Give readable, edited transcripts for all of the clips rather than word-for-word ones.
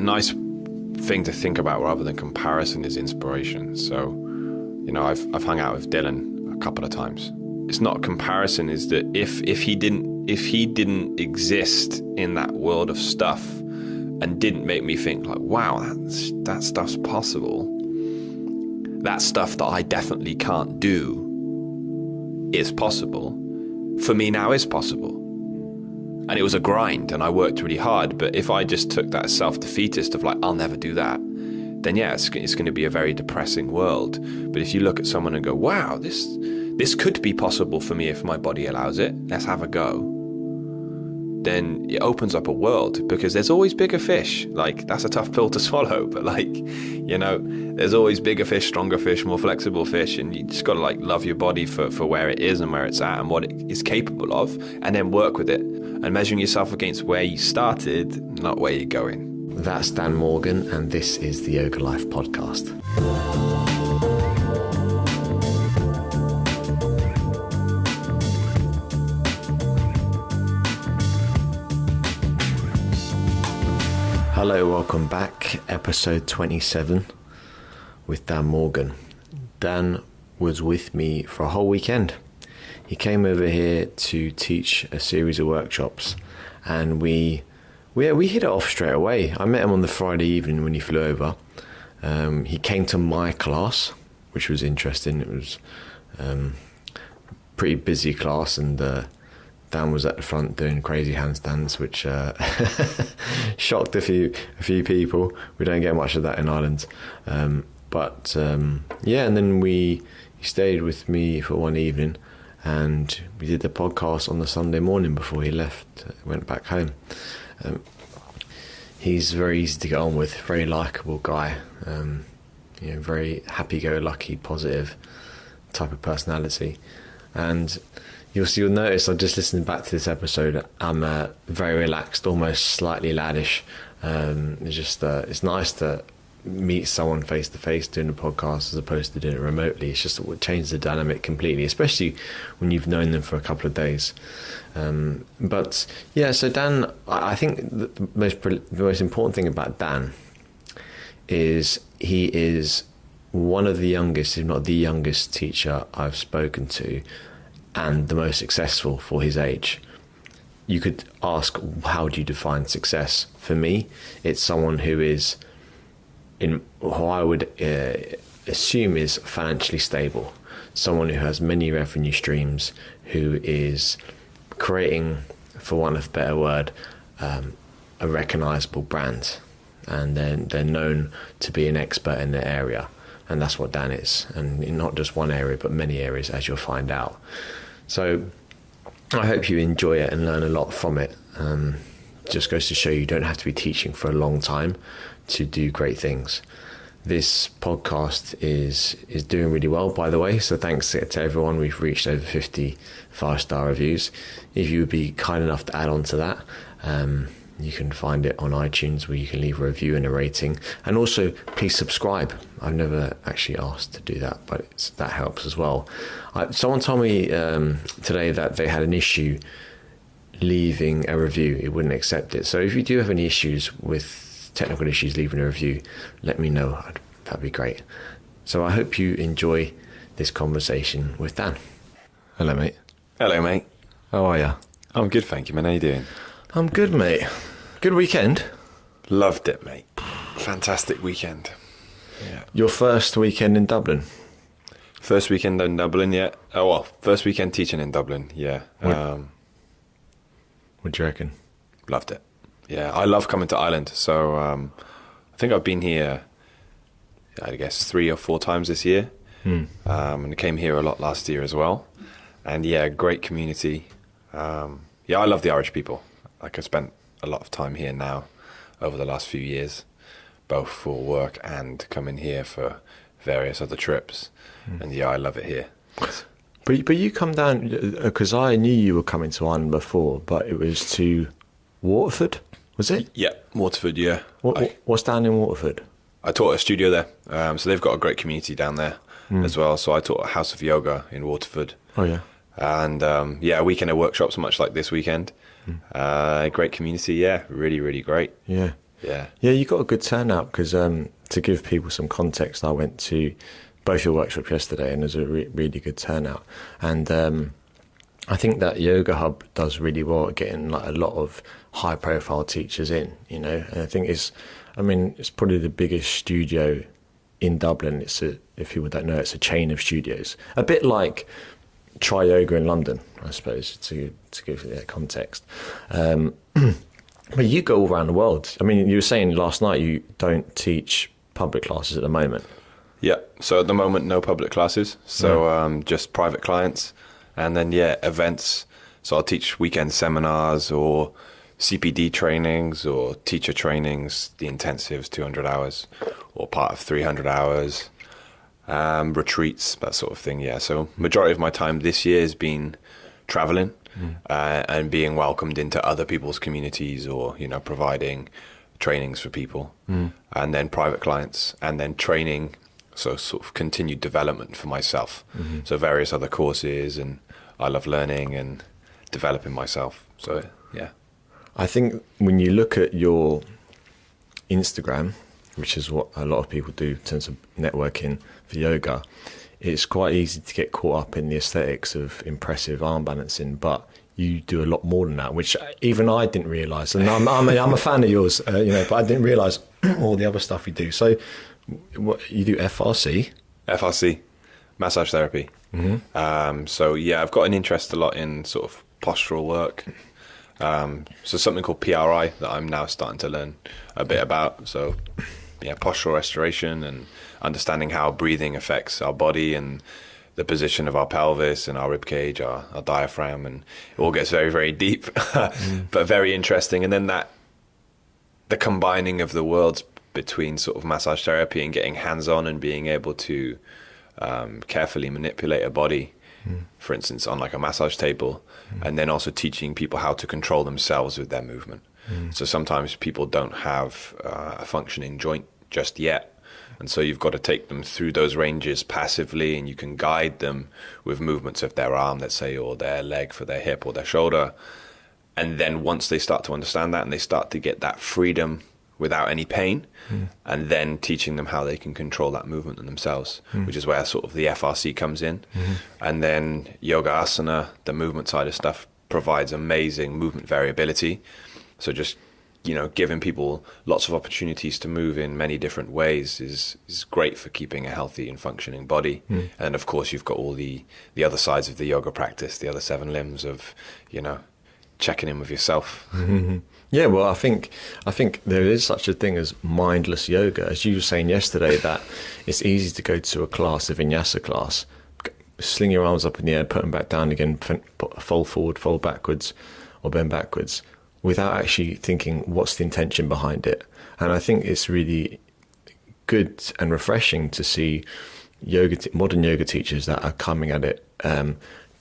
nice thing to think about rather than comparison is inspiration. So, I've hung out with Dylan a couple of times. It's not comparison, is that if he didn't exist in that world of stuff and didn't make me think like, wow, that stuff's possible, that stuff that I definitely can't do is possible, for me now is possible. And it was a grind and I worked really hard. But if I just took that self-defeatist of like, I'll never do that, then yeah, it's going to be a very depressing world. But if you look at someone and go, wow, this could be possible for me if my body allows it, let's have a go, then it opens up a world, because there's always bigger fish. Like, that's a tough pill to swallow, but like, there's always bigger fish, stronger fish, more flexible fish, and you just got to like love your body for where it is and where it's at and what it is capable of, and then work with it and measuring yourself against where you started, not where you're going. That's Dan Morgan, and this is the Yoga Life podcast. Hello, welcome back. Episode 27 with Dan Morgan. Dan was with me for a whole weekend. He came over here to teach a series of workshops, and we hit it off straight away. I met him on the Friday evening when he flew over. He came to my class, which was interesting. It was pretty busy class, and Dan was at the front doing crazy handstands, which shocked a few people. We don't get much of that in Ireland. And then he stayed with me for one evening, and we did the podcast on the Sunday morning before he left, went back home. He's very easy to get on with, very likeable guy, very happy-go-lucky, positive type of personality. And you'll notice, I'm just listening back to this episode, I'm very relaxed, almost slightly laddish. It's nice to meet someone face to face doing a podcast as opposed to doing it remotely. It's just it changes the dynamic completely, especially when you've known them for a couple of days. So Dan, I think the most important thing about Dan is he is one of the youngest, if not the youngest teacher I've spoken to, and the most successful for his age. You could ask, how do you define success? For me, it's someone who is who I would assume is financially stable, someone who has many revenue streams, who is creating, for want of a better word, a recognizable brand, and then they're known to be an expert in their area. And that's what Dan is, and in not just one area but many areas, as you'll find out. So I hope you enjoy it and learn a lot from it. Just goes to show you don't have to be teaching for a long time to do great things. This podcast is doing really well, by the way, so thanks to everyone. We've reached over 50 5-star reviews. If you would be kind enough to add on to that, you can find it on iTunes, where you can leave a review and a rating. And also, please subscribe. I've never actually asked to do that, but that helps as well. Someone told me today that they had an issue leaving a review. It wouldn't accept it. So if you do have any issues with technical issues leaving a review, let me know. That'd be great. So I hope you enjoy this conversation with Dan. Hello, mate. Hello, mate. How are you? I'm good, thank you, man. How you doing? I'm good, mate. Good weekend. Loved it, mate. Fantastic weekend. Yeah. Your first weekend in Dublin? First weekend in Dublin, yeah. Oh, well, first weekend teaching in Dublin, yeah. What do you reckon? Loved it. Yeah, I love coming to Ireland. So I think I've been here, I guess, 3 or 4 times this year. And I came here a lot last year as well. And yeah, great community. I love the Irish people. Like, I spent a lot of time here now over the last few years, both for work and coming here for various other trips. And yeah, I love it here. But you come down, because I knew you were coming to Ireland before, but it was to Waterford, was it? Yeah, Waterford, yeah. What's down in Waterford? I taught a studio there. So they've got a great community down there as well. So I taught a house of yoga in Waterford. Oh, yeah. And a weekend of workshops, much like this weekend. Great community, yeah, really, really great. Yeah. Yeah. Yeah, you got a good turnout because to give people some context, I went to both your workshops yesterday and there's a really good turnout. And I think that Yoga Hub does really well at getting like a lot of high profile teachers in, you know, and I think it's probably the biggest studio in Dublin. If people don't know, it's a chain of studios, a bit like Try Yoga in London, I suppose, to give it context. But you go all around the world. I mean, you were saying last night you don't teach public classes at the moment. Yeah. So at the moment, no public classes. So just private clients. And then, events. So I'll teach weekend seminars or CPD trainings or teacher trainings, the intensives, 200 hours, or part of 300 hours, retreats, that sort of thing. Yeah. So majority of my time this year has been traveling and being welcomed into other people's communities, or, you know, providing trainings for people, and then private clients, and then training. So sort of continued development for myself. So various other courses, and I love learning and developing myself. So, yeah. I think when you look at your Instagram, which is what a lot of people do in terms of networking for yoga, it's quite easy to get caught up in the aesthetics of impressive arm balancing, but you do a lot more than that, which even I didn't realise. And I'm a fan of yours, you know, but I didn't realise all the other stuff you do. So what you do? FRC, massage therapy. So yeah, I've got an interest a lot in sort of postural work. So something called PRI that I'm now starting to learn a bit about. So yeah, postural restoration and understanding how breathing affects our body and the position of our pelvis and our rib cage, our diaphragm, and it all gets very, very deep, but very interesting. And then the combining of the worlds between sort of massage therapy and getting hands-on and being able to carefully manipulate a body, for instance, on like a massage table, and then also teaching people how to control themselves with their movement. So sometimes people don't have a functioning joint just yet. And so you've got to take them through those ranges passively, and you can guide them with movements of their arm, let's say, or their leg for their hip or their shoulder. And then once they start to understand that and they start to get that freedom without any pain, and then teaching them how they can control that movement in themselves, which is where sort of the FRC comes in. And then yoga asana, the movement side of stuff, provides amazing movement variability. So just, you know, giving people lots of opportunities to move in many different ways is great for keeping a healthy and functioning body. And of course, you've got all the other sides of the yoga practice, the other 7 limbs of, you know, checking in with yourself. Yeah, well, I think there is such a thing as mindless yoga. As you were saying yesterday, that it's easy to go to a class, a vinyasa class, sling your arms up in the air, put them back down again, fold forward, fold backwards, or bend backwards, without actually thinking what's the intention behind it. And I think it's really good and refreshing to see modern yoga teachers that are coming at it,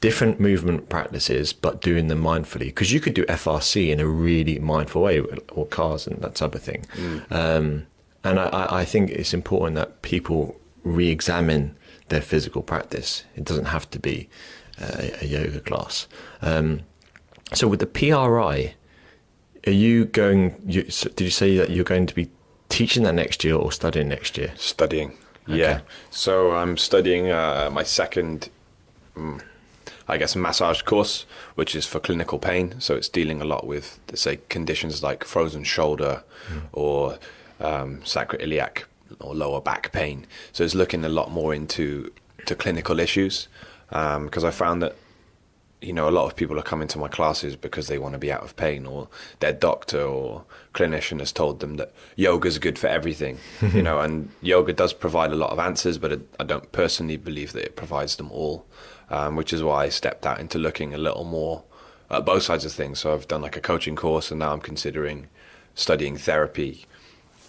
different movement practices, but doing them mindfully. Because you could do FRC in a really mindful way, or CARS and that type of thing. And I think it's important that people re-examine their physical practice. It doesn't have to be a yoga class. So with the PRI, did you say that you're going to be teaching that next year or studying next year? Studying, okay. Yeah. So I'm studying my second, I guess, massage course, which is for clinical pain. So it's dealing a lot with, say, conditions like frozen shoulder or sacroiliac or lower back pain. So it's looking a lot more into clinical issues, because I found that, you know, a lot of people are coming to my classes because they want to be out of pain, or their doctor or clinician has told them that yoga's good for everything, you know, and yoga does provide a lot of answers, but I don't personally believe that it provides them all, which is why I stepped out into looking a little more at both sides of things. So I've done like a coaching course, and now I'm considering studying therapy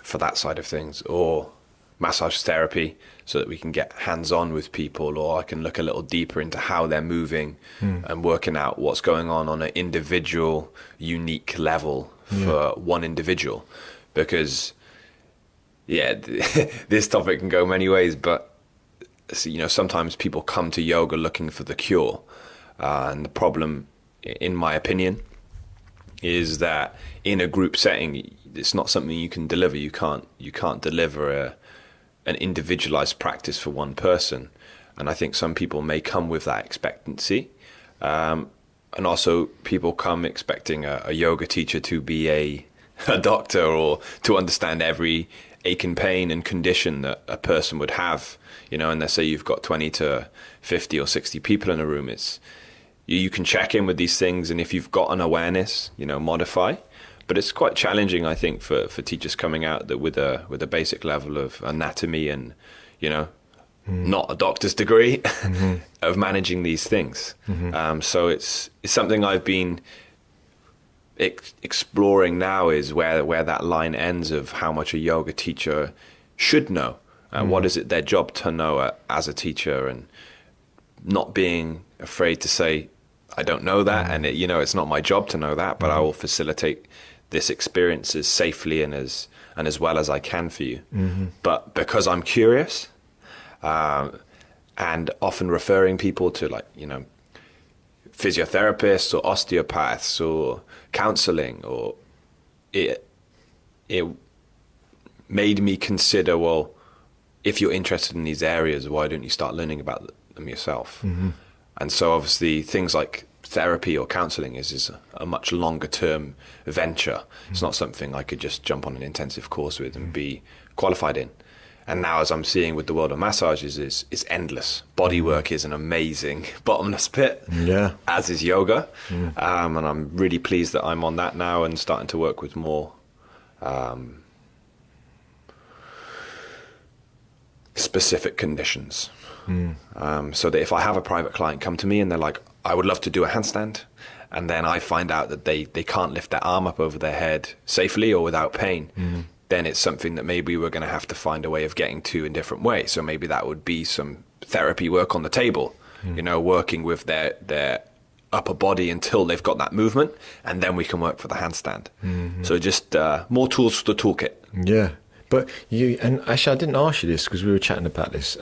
for that side of things, or massage therapy, so that we can get hands-on with people, or I can look a little deeper into how they're moving and working out what's going on an individual, unique level for one individual. Because, yeah, this topic can go many ways, but, you know, sometimes people come to yoga looking for the cure. And the problem, in my opinion, is that in a group setting, it's not something you can deliver. You can't deliver an individualized practice for one person. And I think some people may come with that expectancy. And also people come expecting a yoga teacher to be a doctor, or to understand every ache and pain and condition that a person would have, and let's say you've got 20 to 50 or 60 people in a room. You can check in with these things, and if you've got an awareness, modify. But it's quite challenging, I think, for teachers coming out that with a basic level of anatomy and, not a doctor's degree of managing these things. So it's something I've been exploring now, is where that line ends of how much a yoga teacher should know, and what is it their job to know as a teacher, and not being afraid to say, I don't know that, and it's not my job to know that, but I will facilitate this experience as safely and as well as I can for you. But because I'm curious, and often referring people to physiotherapists or osteopaths or counseling, or it made me consider, well, if you're interested in these areas, why don't you start learning about them yourself? And so obviously things like therapy or counseling is a much longer term venture. It's not something I could just jump on an intensive course with and be qualified in. And now, as I'm seeing with the world of massages, is endless. Body work is an amazing bottomless pit, as is yoga. And I'm really pleased that I'm on that now and starting to work with more specific conditions. So that if I have a private client come to me and they're like, I would love to do a handstand, and then I find out that they can't lift their arm up over their head safely or without pain, then it's something that maybe we're going to have to find a way of getting to in different ways. So maybe that would be some therapy work on the table, working with their upper body until they've got that movement, and then we can work for the handstand. So just more tools for the toolkit. Yeah. But and actually I didn't ask you this because we were chatting about this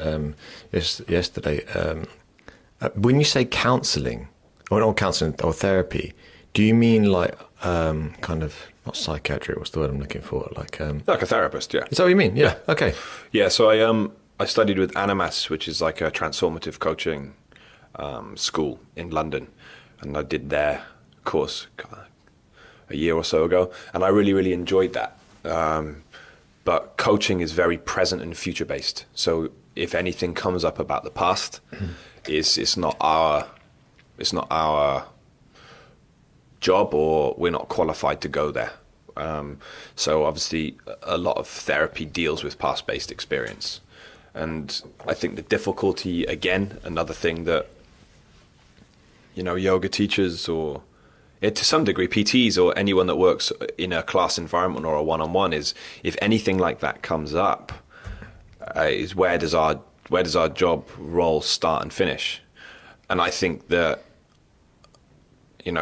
yesterday. When you say counselling, or not counselling, or therapy, do you mean like kind of, not psychiatry, what's the word I'm looking for? Like a therapist, yeah. Is that what you mean? Yeah. Okay. Yeah, so I studied with Animas, which is like a transformative coaching school in London, and I did their course a year or so ago, and I really, really enjoyed that. But coaching is very present and future based. So if anything comes up about the past, it's not our job, or we're not qualified to go there. So obviously a lot of therapy deals with past based experience. And I think the difficulty, again, another thing that, yoga teachers, or to some degree PTs, or anyone that works in a class environment or a one-on-one, is if anything like that comes up, is where does our job role start and finish? And I think that,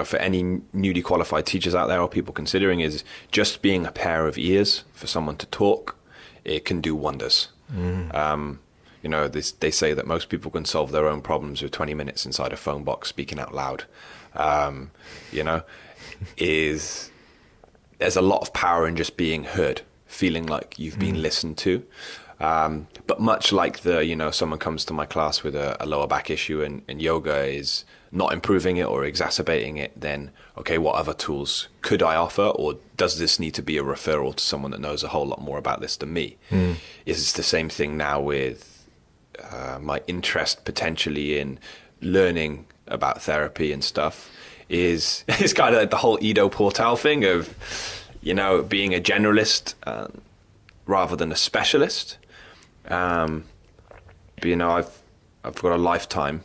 for any newly qualified teachers out there or people considering, is just being a pair of ears for someone to talk, it can do wonders. They say that most people can solve their own problems with 20 minutes inside a phone box speaking out loud. There's a lot of power in just being heard, feeling like you've been listened to. But much like someone comes to my class with a lower back issue and yoga is not improving it or exacerbating it, then, okay, what other tools could I offer? Or does this need to be a referral to someone that knows a whole lot more about this than me? Is it the same thing now with my interest potentially in learning about therapy and stuff? Is kind of like the whole Ido Portal thing of, being a generalist rather than a specialist. But I've got a lifetime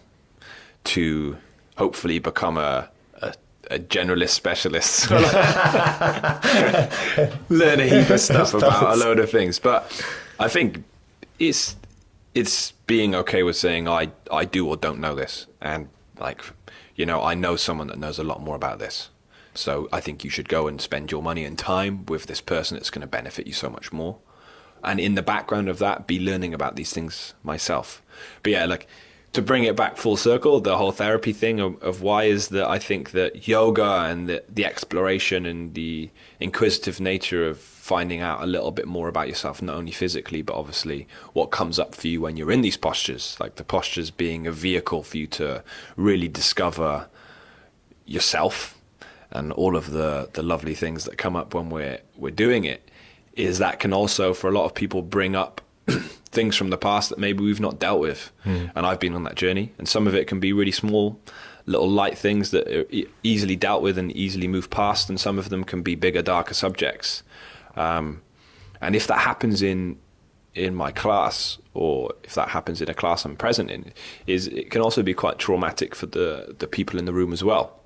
to hopefully become a generalist specialist, learn a heap of stuff about a load of things. But I think it's being okay with saying I do or don't know this, and I know someone that knows a lot more about this. So I think you should go and spend your money and time with this person that's going to benefit you so much more. And in the background of that, be learning about these things myself. But yeah, to bring it back full circle, the whole therapy thing of why is that I think that yoga and the exploration and the inquisitive nature of finding out a little bit more about yourself, not only physically, but obviously what comes up for you when you're in these postures, like the postures being a vehicle for you to really discover yourself and all of the lovely things that come up when we're doing it, is that can also, for a lot of people, bring up things from the past that maybe we've not dealt with. And I've been on that journey, and some of it can be really small, little light things that are easily dealt with and easily moved past, and some of them can be bigger, darker subjects. And if that happens in my class, or if that happens in a class I'm present in, it can also be quite traumatic for the people in the room as well.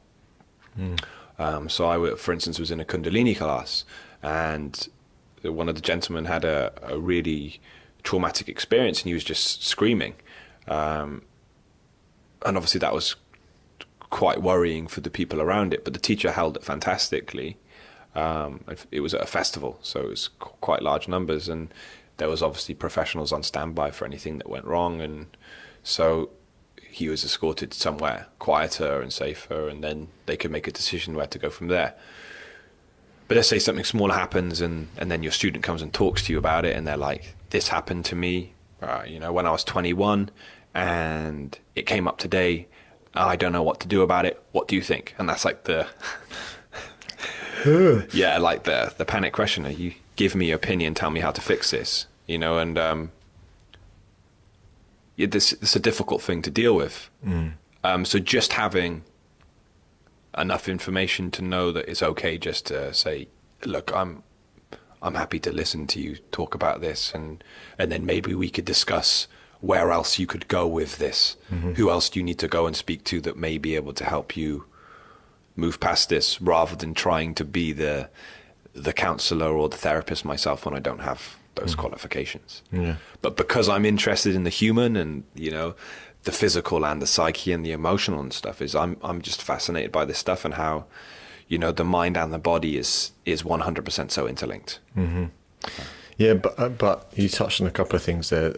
So I, for instance, was in a Kundalini class, and one of the gentlemen had a really traumatic experience, and he was just screaming. And obviously that was quite worrying for the people around it, but the teacher held it fantastically. It was at a festival, so it was quite large numbers, and there was obviously professionals on standby for anything that went wrong, and so he was escorted somewhere quieter and safer, and then they could make a decision where to go from there. But let's say something smaller happens, and then your student comes and talks to you about it, and they're like, this happened to me, when I was 21, and it came up today. I don't know what to do about it. What do you think? And that's like the the panic question. You give me your opinion, tell me how to fix this, and it's a difficult thing to deal with. So just having enough information to know that it's okay just to say, look, I'm happy to listen to you talk about this, and then maybe we could discuss where else you could go with this. Who else do you need to go and speak to that may be able to help you move past this, rather than trying to be the counselor or the therapist myself when I don't have those qualifications. But because I'm interested in the human and the physical and the psyche and the emotional and stuff, I'm just fascinated by this stuff, and how the mind and the body is 100% so interlinked. Yeah, but you touched on a couple of things there.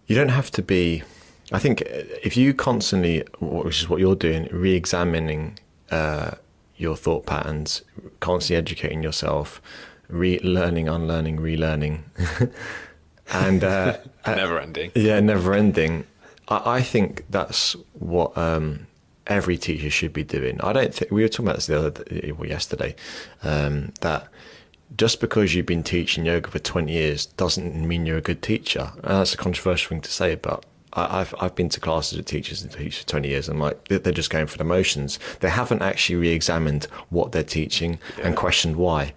You don't have to be, I think if you constantly, which is what you're doing, re-examining your thought patterns, constantly educating yourself, learning, unlearning, relearning, and never ending. Yeah, never ending. I think that's what every teacher should be doing. I don't think, we were talking about this yesterday, that just because you've been teaching yoga for 20 years doesn't mean you're a good teacher. And that's a controversial thing to say, but I've been to classes with teachers that teach for 20 years, and they're just going for the motions. They haven't actually re-examined what they're teaching and questioned why.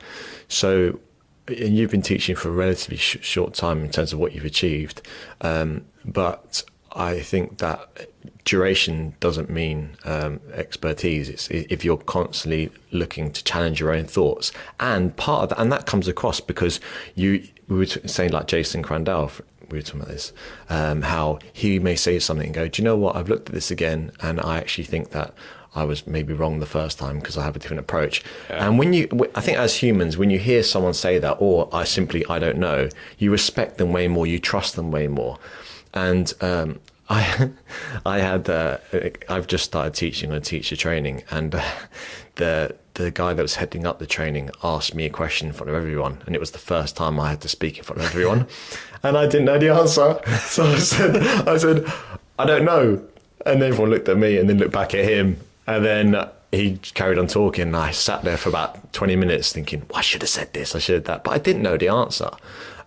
So you've been teaching for a relatively short time in terms of what you've achieved, but I think that duration doesn't mean expertise. It's if you're constantly looking to challenge your own thoughts, and part of that, and that comes across because we were saying, like Jason Crandall, we were talking about this, how he may say something and go, do you know what, I've looked at this again, and I actually think that I was maybe wrong the first time because I have a different approach. And I think as humans, when you hear someone say that, or I don't know, you respect them way more, you trust them way more. And I've just started teaching on teacher training, and the guy that was heading up the training asked me a question in front of everyone, and it was the first time I had to speak in front of everyone, and I didn't know the answer. So I said, I don't know, and everyone looked at me and then looked back at him, and then he carried on talking, and I sat there for about 20 minutes thinking, well, I should have said this, I should have that, but I didn't know the answer.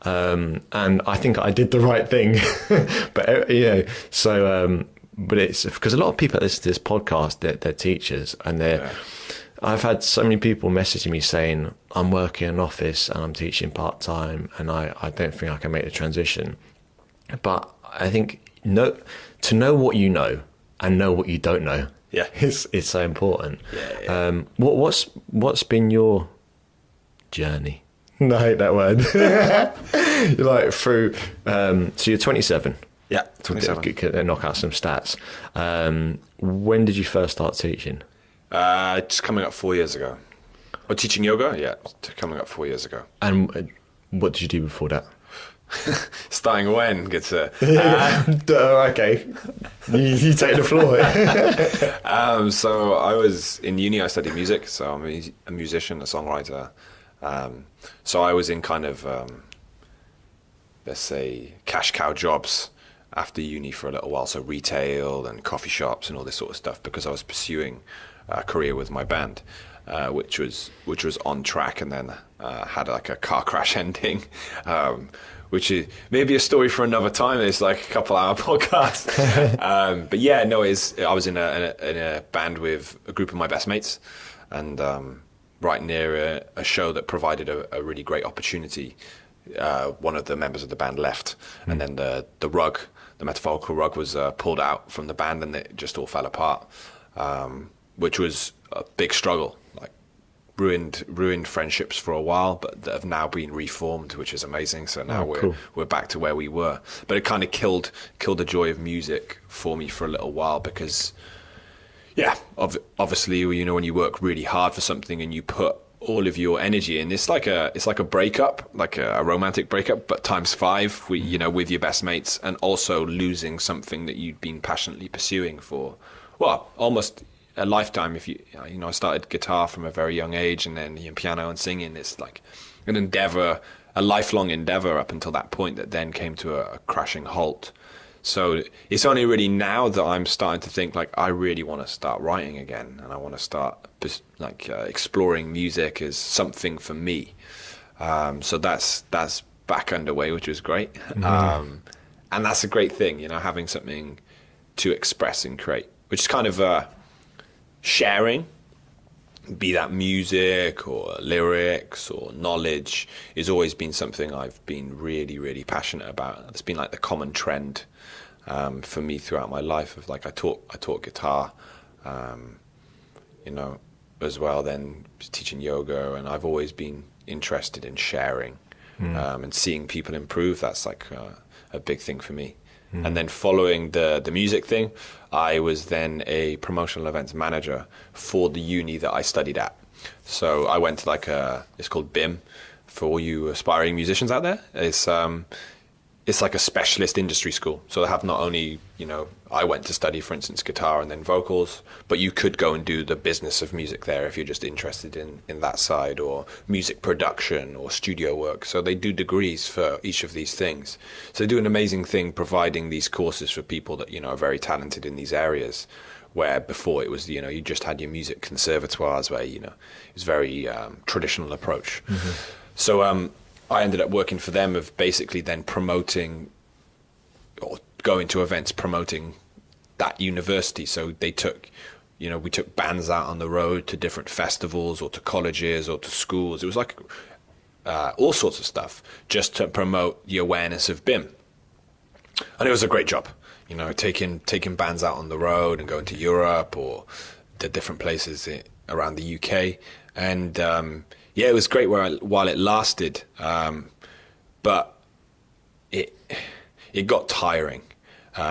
And I think I did the right thing, but but it's because a lot of people that listen to this podcast, they're teachers, and I've had so many people messaging me saying, I'm working in an office and I'm teaching part-time, and I don't think I can make the transition. But I think to know what you know and know what you don't know, is so important. What's been your journey? No, I hate that word. You're like through, so you're 27. Yeah, 27. Knock out some stats. When did you first start teaching? Just coming up 4 years ago. Or teaching yoga? Yeah, coming up 4 years ago. And what did you do before that? Starting when, good sir? Okay, you take the floor. So I was in uni. I studied music, so I'm a musician, a songwriter. So I was in kind of, let's say, cash cow jobs after uni for a little while. So retail and coffee shops and all this sort of stuff, because I was pursuing a career with my band, which was on track, and then had like a car crash ending. Which is maybe a story for another time. It's like a couple-hour podcast. But yeah, no, I was in a band with a group of my best mates, and right near a show that provided a really great opportunity. One of the members of the band left, and then the metaphorical rug was pulled out from the band, and it just all fell apart, which was a big struggle. Like, ruined friendships for a while, but that have now been reformed, which is amazing. So now we're back to where we were. But it kind of killed the joy of music for me for a little while, because obviously, you know, when you work really hard for something and you put all of your energy in, it's like a breakup, like a romantic breakup, but times 5, you know, with your best mates, and also losing something that you'd been passionately pursuing for, well, almost a lifetime. If you know, I started guitar from a very young age, and then piano and singing. It's like an endeavor, a lifelong endeavor up until that point, that then came to a crashing halt. So it's only really now that I'm starting to think, like, I really want to start writing again, and I want to start exploring music as something for me. So that's back underway, which was great. And that's a great thing, you know, having something to express and create, which is kind of sharing, be that music or lyrics or knowledge, has always been something I've been really, really passionate about. It's been like the common trend for me throughout my life. Of like, I taught guitar, you know, as well. Then teaching yoga, and I've always been interested in sharing and seeing people improve. That's like a big thing for me. And then following the music thing, I was then a promotional events manager for the uni that I studied at. So I went to it's called BIM, for all you aspiring musicians out there. It's like a specialist industry school. So they have not only, you know, I went to study, for instance, guitar and then vocals, but you could go and do the business of music there if you're just interested in that side, or music production or studio work. So they do degrees for each of these things. So they do an amazing thing providing these courses for people that, you know, are very talented in these areas, where before it was, you know, you just had your music conservatoires where, you know, it was very traditional approach. So I ended up working for them, of basically then promoting, or going to events promoting that university. So they took, you know, we took bands out on the road to different festivals, or to colleges, or to schools. It was like all sorts of stuff, just to promote the awareness of BIM. And it was a great job, you know, taking bands out on the road and going to Europe or the different places around the UK. And yeah, it was great while it lasted, but it got tiring,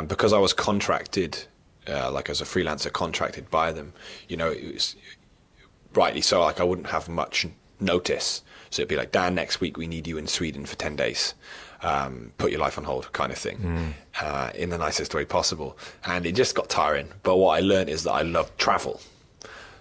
because I was contracted, like as a freelancer, contracted by them. You know, it was rightly so. Like, I wouldn't have much notice, so it'd be like, Dan, next week we need you in Sweden for 10 days. Put your life on hold, kind of thing, in the nicest way possible. And it just got tiring. But what I learned is that I love travel.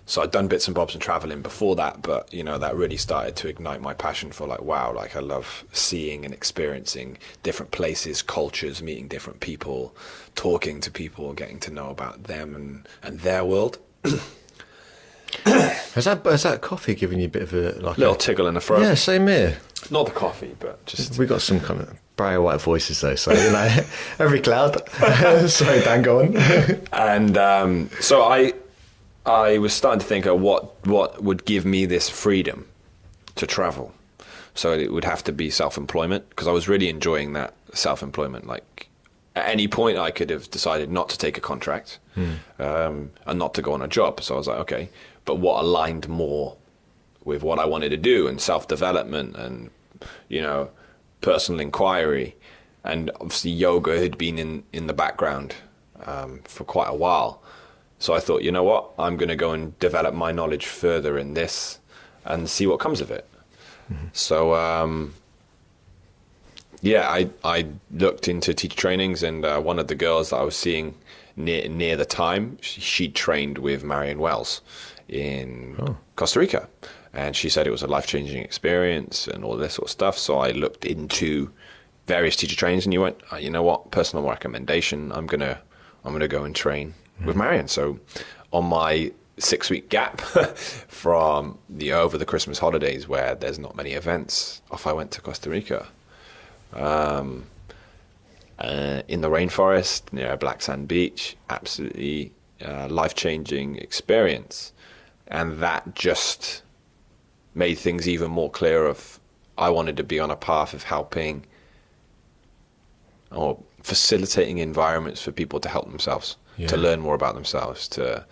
So I'd done bits and bobs and traveling before that, but, you know, that really started to ignite my passion for, like, wow, like, I love seeing and experiencing different places, cultures, meeting different people, talking to people, getting to know about them and their world. Has that coffee giving you a bit of a little tickle in the throat? Yeah, same here. Not the coffee, but just... We got some kind of Briar White voices though, so, you know, every cloud. Sorry, Dan, go on. And so I was starting to think of what would give me this freedom to travel. So it would have to be self-employment, because I was really enjoying that self-employment. Like, at any point I could have decided not to take a contract and not to go on a job. So I was like, okay, but what aligned more with what I wanted to do, and self-development and, you know, personal inquiry. And obviously yoga had been in the background for quite a while. So I thought, you know what, I'm going to go and develop my knowledge further in this and see what comes of it. So Yeah, I looked into teacher trainings, and one of the girls that I was seeing near the time, she trained with Marion Wells in Costa Rica, and she said it was a life-changing experience and all this sort of stuff. So I looked into various teacher trainings, and you went, you know what, personal recommendation, I'm gonna go and train with Marion. So on my 6-week gap from over the Christmas holidays, where there's not many events, off I went to Costa Rica. In the rainforest near Black Sand Beach, absolutely life-changing experience. And that just made things even more clear of, I wanted to be on a path of helping or facilitating environments for people to help themselves, to learn more about themselves, to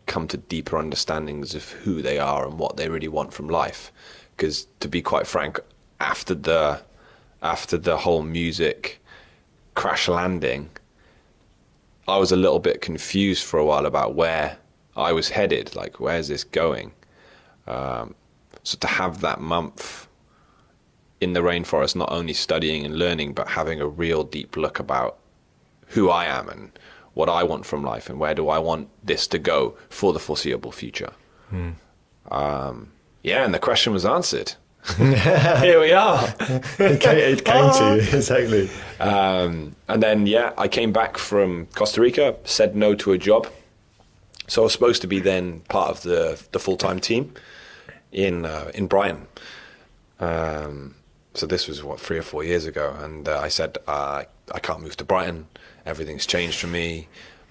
come to deeper understandings of who they are and what they really want from life. Because to be quite frank, after the whole music crash landing, I was a little bit confused for a while about where I was headed, like, where's this going? So to have that month in the rainforest, not only studying and learning, but having a real deep look about who I am and what I want from life and where do I want this to go for the foreseeable future. And the question was answered. Here we are. It came to you, exactly. And then, I came back from Costa Rica, said no to a job. So I was supposed to be then part of the full-time team in Brighton. So this was 3 or 4 years ago, and I said I can't move to Brighton. Everything's changed for me.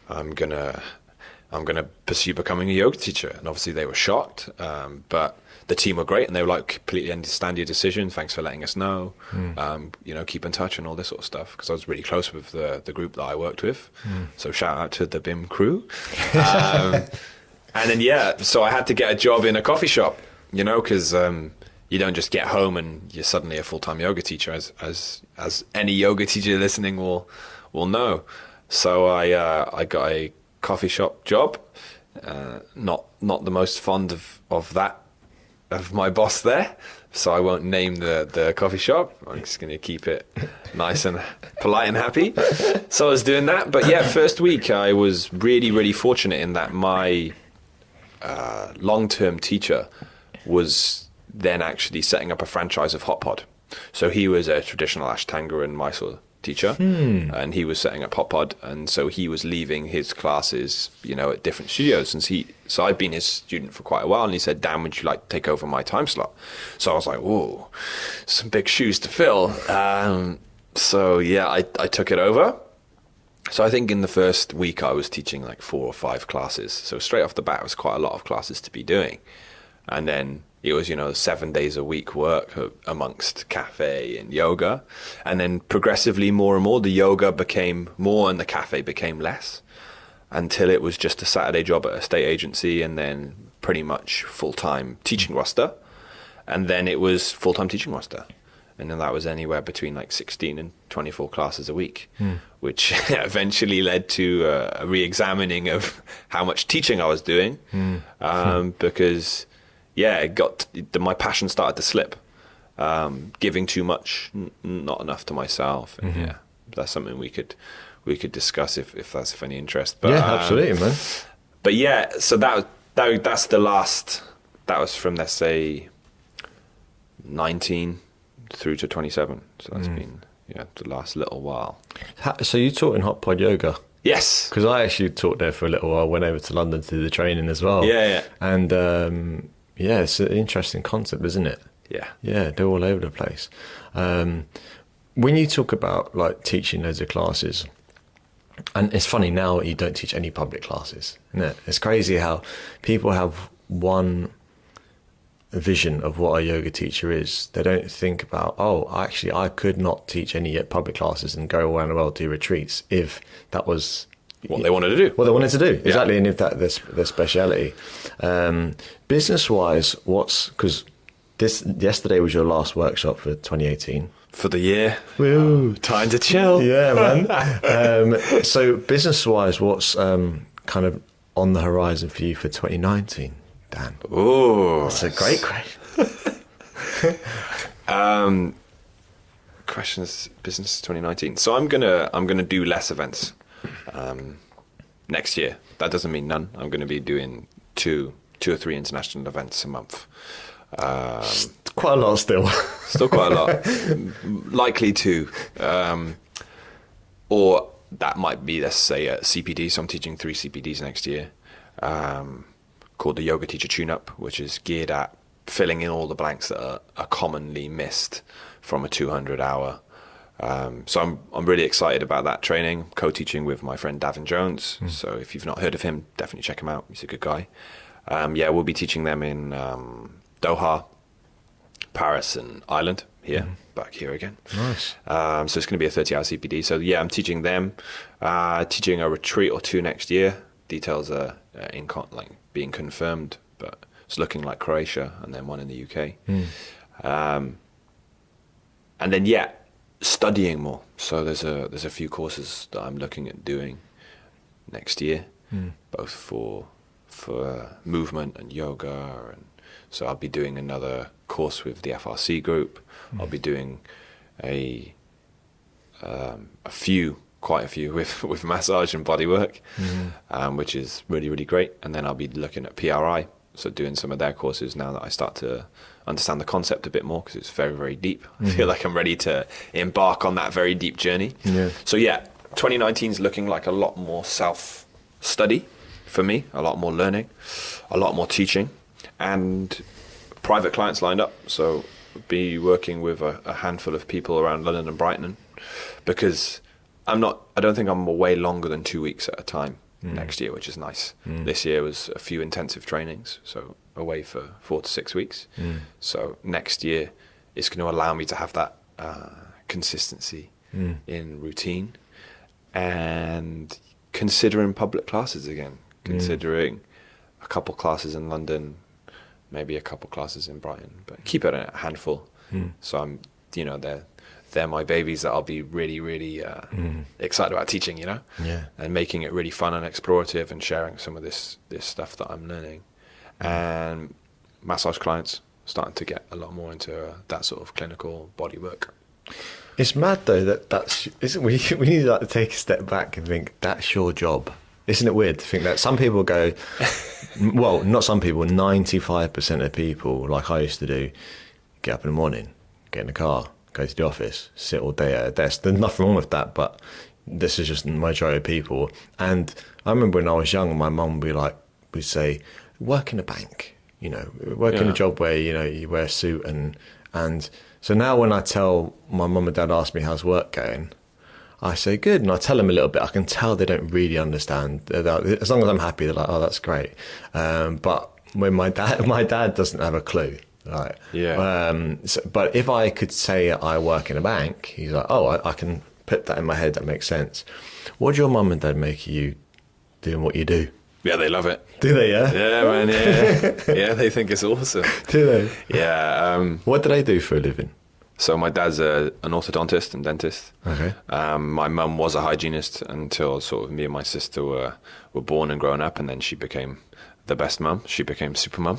I'm gonna pursue becoming a yoga teacher. And obviously they were shocked, but the team were great, and they were like, completely understand your decision. Thanks for letting us know. Keep in touch and all this sort of stuff, because I was really close with the group that I worked with. So shout out to the BIM crew. And then so I had to get a job in a coffee shop, because you don't just get home and you're suddenly a full-time yoga teacher, as any yoga teacher listening will know. So I got a coffee shop job. Not the most fond of my boss there, so I won't name the coffee shop. I'm just going to keep it nice and polite and happy. So I was doing that, but first week I was really, really fortunate in that my long-term teacher was then actually setting up a franchise of Hot Pod. So he was a traditional Ashtanga and Mysore teacher, and he was setting up Hot Pod, and so he was leaving his classes, at different studios. And so I'd been his student for quite a while, and he said, Dan, would you like to take over my time slot? So I was like, whoa, some big shoes to fill. I took it over. So I think in the first week I was teaching like 4 or 5 classes. So straight off the bat, it was quite a lot of classes to be doing. And then it was, 7 days a week work amongst cafe and yoga. And then progressively more and more, the yoga became more and the cafe became less, until it was just a Saturday job at a state agency, and then pretty much full-time teaching roster. And then it was full-time teaching roster. And then that was anywhere between like 16 and 24 classes a week, which eventually led to a re-examining of how much teaching I was doing, because my passion started to slip, giving too much, not enough to myself. And that's something we could discuss if that's of any interest. But, absolutely, man. But so that's the last. That was from, let's say, 19 through to 27. So that's been the last little while. So you taught in Hot Pod Yoga? Yes, because I actually taught there for a little while. Went over to London to do the training as well. And it's an interesting concept, isn't it? Yeah, they're all over the place. When you talk about like teaching loads of classes, and it's funny now you don't teach any public classes, isn't it? It's crazy how people have one vision of what a yoga teacher is. They don't think about, I could not teach any public classes and go around the world do retreats if that was what they wanted to do. What they wanted to do, exactly, and if that their speciality. Business-wise, because yesterday was your last workshop for 2018. For the year. Woo, time to chill. Yeah, man. So business-wise, what's kind of on the horizon for you for 2019, Dan? Oh, that's a great question. questions. Business 2019. So I'm gonna do less events next year. That doesn't mean none. I'm gonna be doing two or three international events a month. Quite a lot still. Still quite a lot. Likely two. Or that might be, let's say, a CPD. So I'm teaching 3 CPDs next year, called the Yoga Teacher Tune-Up, which is geared at filling in all the blanks that are commonly missed from a 200-hour. So I'm really excited about that training, co-teaching with my friend Davin Jones. So if you've not heard of him, definitely check him out. He's a good guy. We'll be teaching them in Doha, Paris, and Ireland here. Back here again. Nice. So it's going to be a 30-hour CPD. So yeah, I'm teaching them, teaching a retreat or 2 next year. Details are being confirmed, but it's looking like Croatia, and then one in the UK. And then studying more. So there's a few courses that I'm looking at doing next year, both for movement and yoga, and so I'll be doing another course with the FRC group. I'll be doing quite a few with massage and body work, which is really, really great. And then I'll be looking at PRI, so doing some of their courses now that I start to understand the concept a bit more, because it's very, very deep. I feel like I'm ready to embark on that very deep journey. So 2019 is looking like a lot more self-study for me, a lot more learning, a lot more teaching, and private clients lined up. So be working with a handful of people around London and Brighton, because I don't think I'm away longer than 2 weeks at a time next year, which is nice. This year was a few intensive trainings, so away for 4 to 6 weeks. So next year it's going to allow me to have that consistency in routine, and considering public classes again, considering a couple classes in London, maybe a couple classes in Brighton, but keep it a handful. So I'm, they're my babies that I'll be really, really excited about teaching, and making it really fun and explorative, and sharing some of this stuff that I'm learning. And massage clients starting to get a lot more into that sort of clinical body work. It's mad though we need to take a step back and think that's your job. Isn't it weird to think that some people go, well, not some people, 95% of people, like I used to do, get up in the morning, get in the car, go to the office, sit all day at a desk. There's nothing wrong with that, but this is just the majority of people. And I remember when I was young, my mum would say, work in a bank, work in a job where, you wear a suit. And so now when I tell my mum and dad ask me how's work going, I say good, and I tell them a little bit. I can tell they don't really understand. As long as I'm happy, they're like, "Oh, that's great." But when my dad doesn't have a clue. Right. But if I could say I work in a bank, he's like, "Oh, I can put that in my head. That makes sense." What do your mum and dad make you doing what you do? Yeah, they love it. Do they? Yeah. Yeah, man. Yeah, yeah. They think it's awesome. Do they? Yeah. What do they do for a living? So my dad's an orthodontist and dentist. Okay. My mum was a hygienist until sort of me and my sister were born and grown up, and then she became the best mum. She became super mum.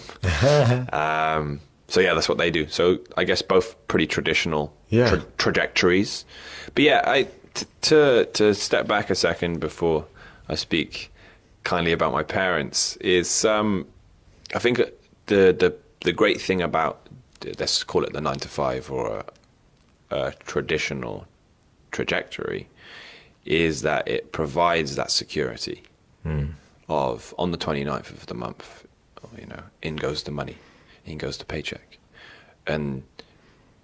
So yeah, that's what they do. So I guess both pretty traditional trajectories. But yeah, to step back a second before I speak kindly about my parents is I think the great thing about, let's call it the 9 to 5 or a traditional trajectory, is that it provides that security of, on the 29th of the month, in goes the money, in goes the paycheck. And,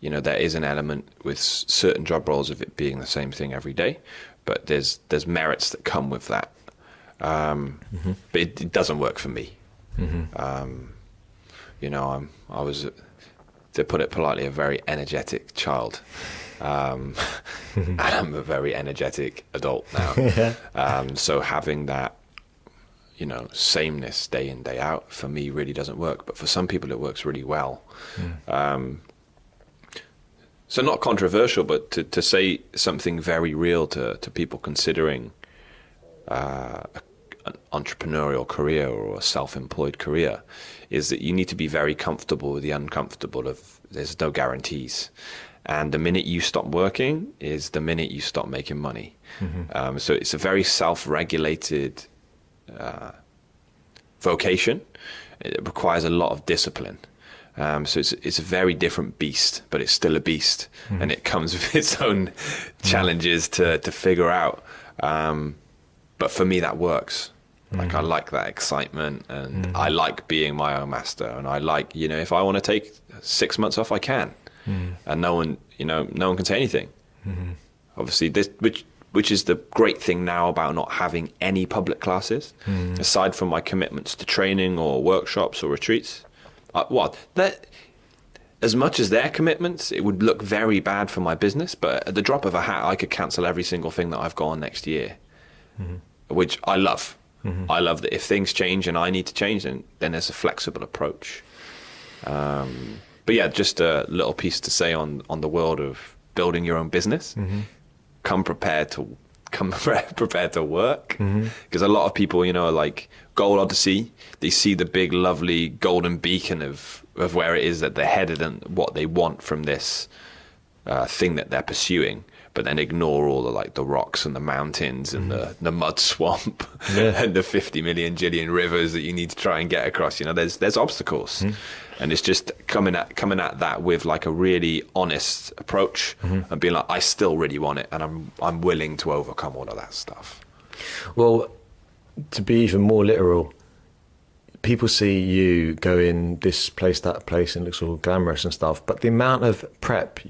there is an element with certain job roles of it being the same thing every day, but there's merits that come with that. But it doesn't work for me. I was, to put it politely, a very energetic child. And I'm a very energetic adult now. So having that, sameness day in, day out, for me really doesn't work. But for some people it works really well. So not controversial, but to say something very real to people considering an entrepreneurial career or a self-employed career, is that you need to be very comfortable with the uncomfortable of there's no guarantees. And the minute you stop working is the minute you stop making money. So it's a very self-regulated vocation. It requires a lot of discipline. So it's a very different beast, but it's still a beast, and it comes with its own challenges to figure out. But for me, that works. Like, I like that excitement, and I like being my own master, and I like, if I want to take 6 months off, I can, and no one can say anything. Obviously, which is the great thing now about not having any public classes, aside from my commitments to training or workshops or retreats. As much as their commitments, it would look very bad for my business, but at the drop of a hat, I could cancel every single thing that I've got on next year, which I love. I love that if things change and I need to change, then there's a flexible approach. But yeah, just a little piece to say on the world of building your own business. Come prepared to work, because a lot of people, are like Goal Odyssey. They see the big, lovely golden beacon of where it is that they're headed and what they want from this thing that they're pursuing, but then ignore all the rocks and the mountains and the mud swamp and the 50 million jillion rivers that you need to try and get across. There's obstacles, and it's just coming at that with like a really honest approach and being like, I still really want it, and I'm willing to overcome all of that stuff. Well, to be even more literal, people see you go in this place, that place, and it looks all glamorous and stuff, but the amount of prep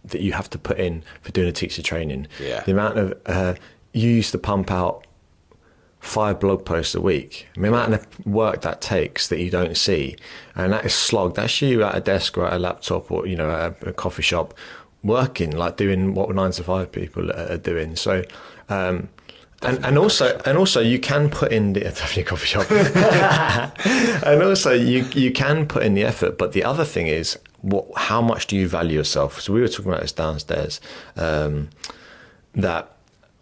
that you have to put in for doing a teacher training, the amount of you used to pump out 5 blog posts a week, the amount of work that takes that you don't see, and that is slog. That's you at a desk or at a laptop or at a coffee shop working, like doing what 9 to 5 people are doing. So and also you can put in the definitely coffee shop and also you can put in the effort, but the other thing is, how much do you value yourself? So we were talking about this downstairs, that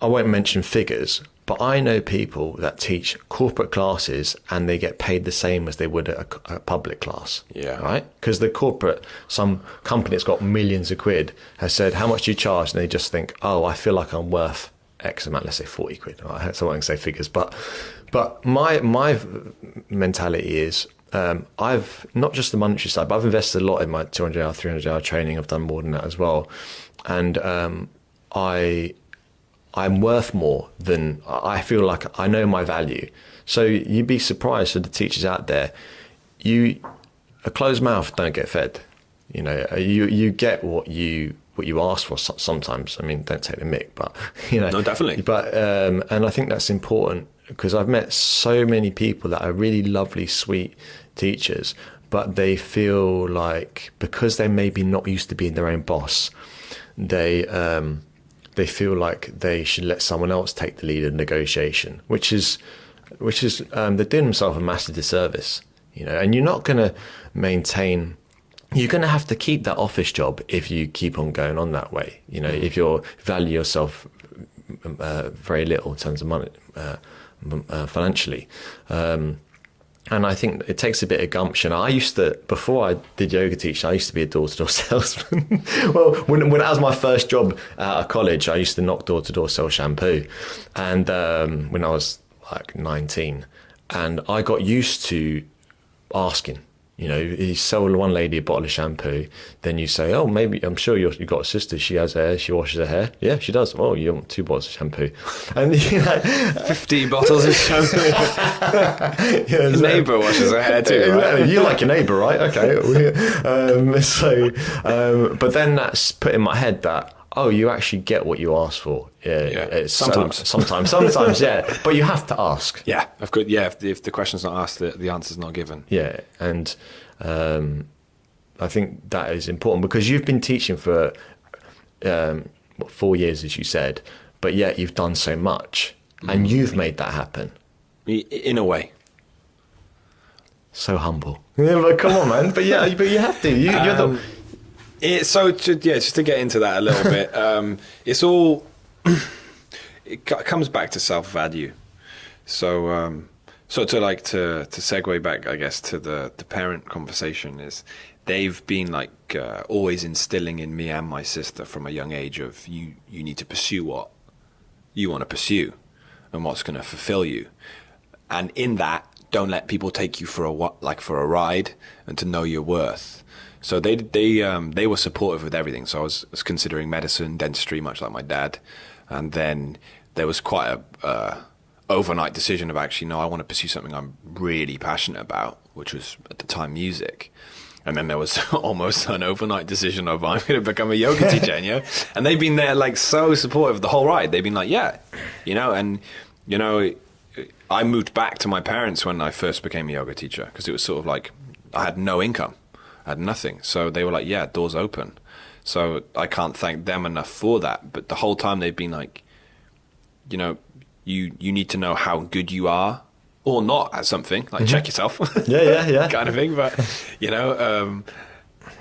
I won't mention figures, but I know people that teach corporate classes and they get paid the same as they would at a public class. Right? Because some company that's got millions of quid has said, how much do you charge? And they just think, oh, I feel like I'm worth X amount, let's say 40 quid. So I can say figures, but my mentality is, I've not just the monetary side, but I've invested a lot in my 200 hour, 300 hour training. I've done more than that as well. And I'm worth more than, I feel like I know my value. So you'd be surprised for the teachers out there. A closed mouth don't get fed. You get what you ask for sometimes. I mean, don't take the mick, but No, definitely. But and I think that's important, because I've met so many people that are really lovely, sweet teachers, but they feel like, because they maybe not used to being their own boss, they feel like they should let someone else take the lead in negotiation, which is they're doing themselves a massive disservice, and you're not going to maintain. You're going to have to keep that office job if you keep on going on that way. If you value yourself very little in terms of money, financially. And I think it takes a bit of gumption. Before I did yoga teaching, I used to be a door-to-door salesman. Well, when that was my first job out of college, I used to knock door-to-door, sell shampoo. And when I was like 19, and I got used to asking. You sell one lady a bottle of shampoo, then you say, oh, maybe, I'm sure you've got a sister, she has hair, she washes her hair. Yeah, she does. Oh, you want 2 bottles of shampoo. And 50 bottles of shampoo. Your neighbour washes her hair too, right? You like your neighbour, right? Okay. But then that's put in my head that, oh, you actually get what you ask for. Yeah. Sometimes, yeah. But you have to ask. Yeah, of course. Yeah, if the question's not asked, the answer's not given. Yeah, and I think that is important, because you've been teaching for 4 years, as you said, but yet you've done so much, and you've made that happen. In a way. So humble. Yeah, but come on, man. But you have to. You're the. Just to get into that a little bit, it's all, it comes back to self-value. So to segue back, I guess, to the parent conversation, is they've been like always instilling in me and my sister from a young age of you need to pursue what you want to pursue and what's going to fulfill you. And in that, don't let people take you for a ride, and to know your worth. So they were supportive with everything. So I was considering medicine, dentistry, much like my dad. And then there was quite a overnight decision of actually, no, I want to pursue something I'm really passionate about, which was at the time music. And then there was almost an overnight decision of I'm going to become a yoga teacher, and they've been there like so supportive the whole ride. They've been like, yeah, and I moved back to my parents when I first became a yoga teacher, because it was sort of like I had no income, I had nothing. So they were like, yeah, doors open. So I can't thank them enough for that. But the whole time they've been like, you need to know how good you are or not at something, like check yourself. Yeah. kind of thing. But,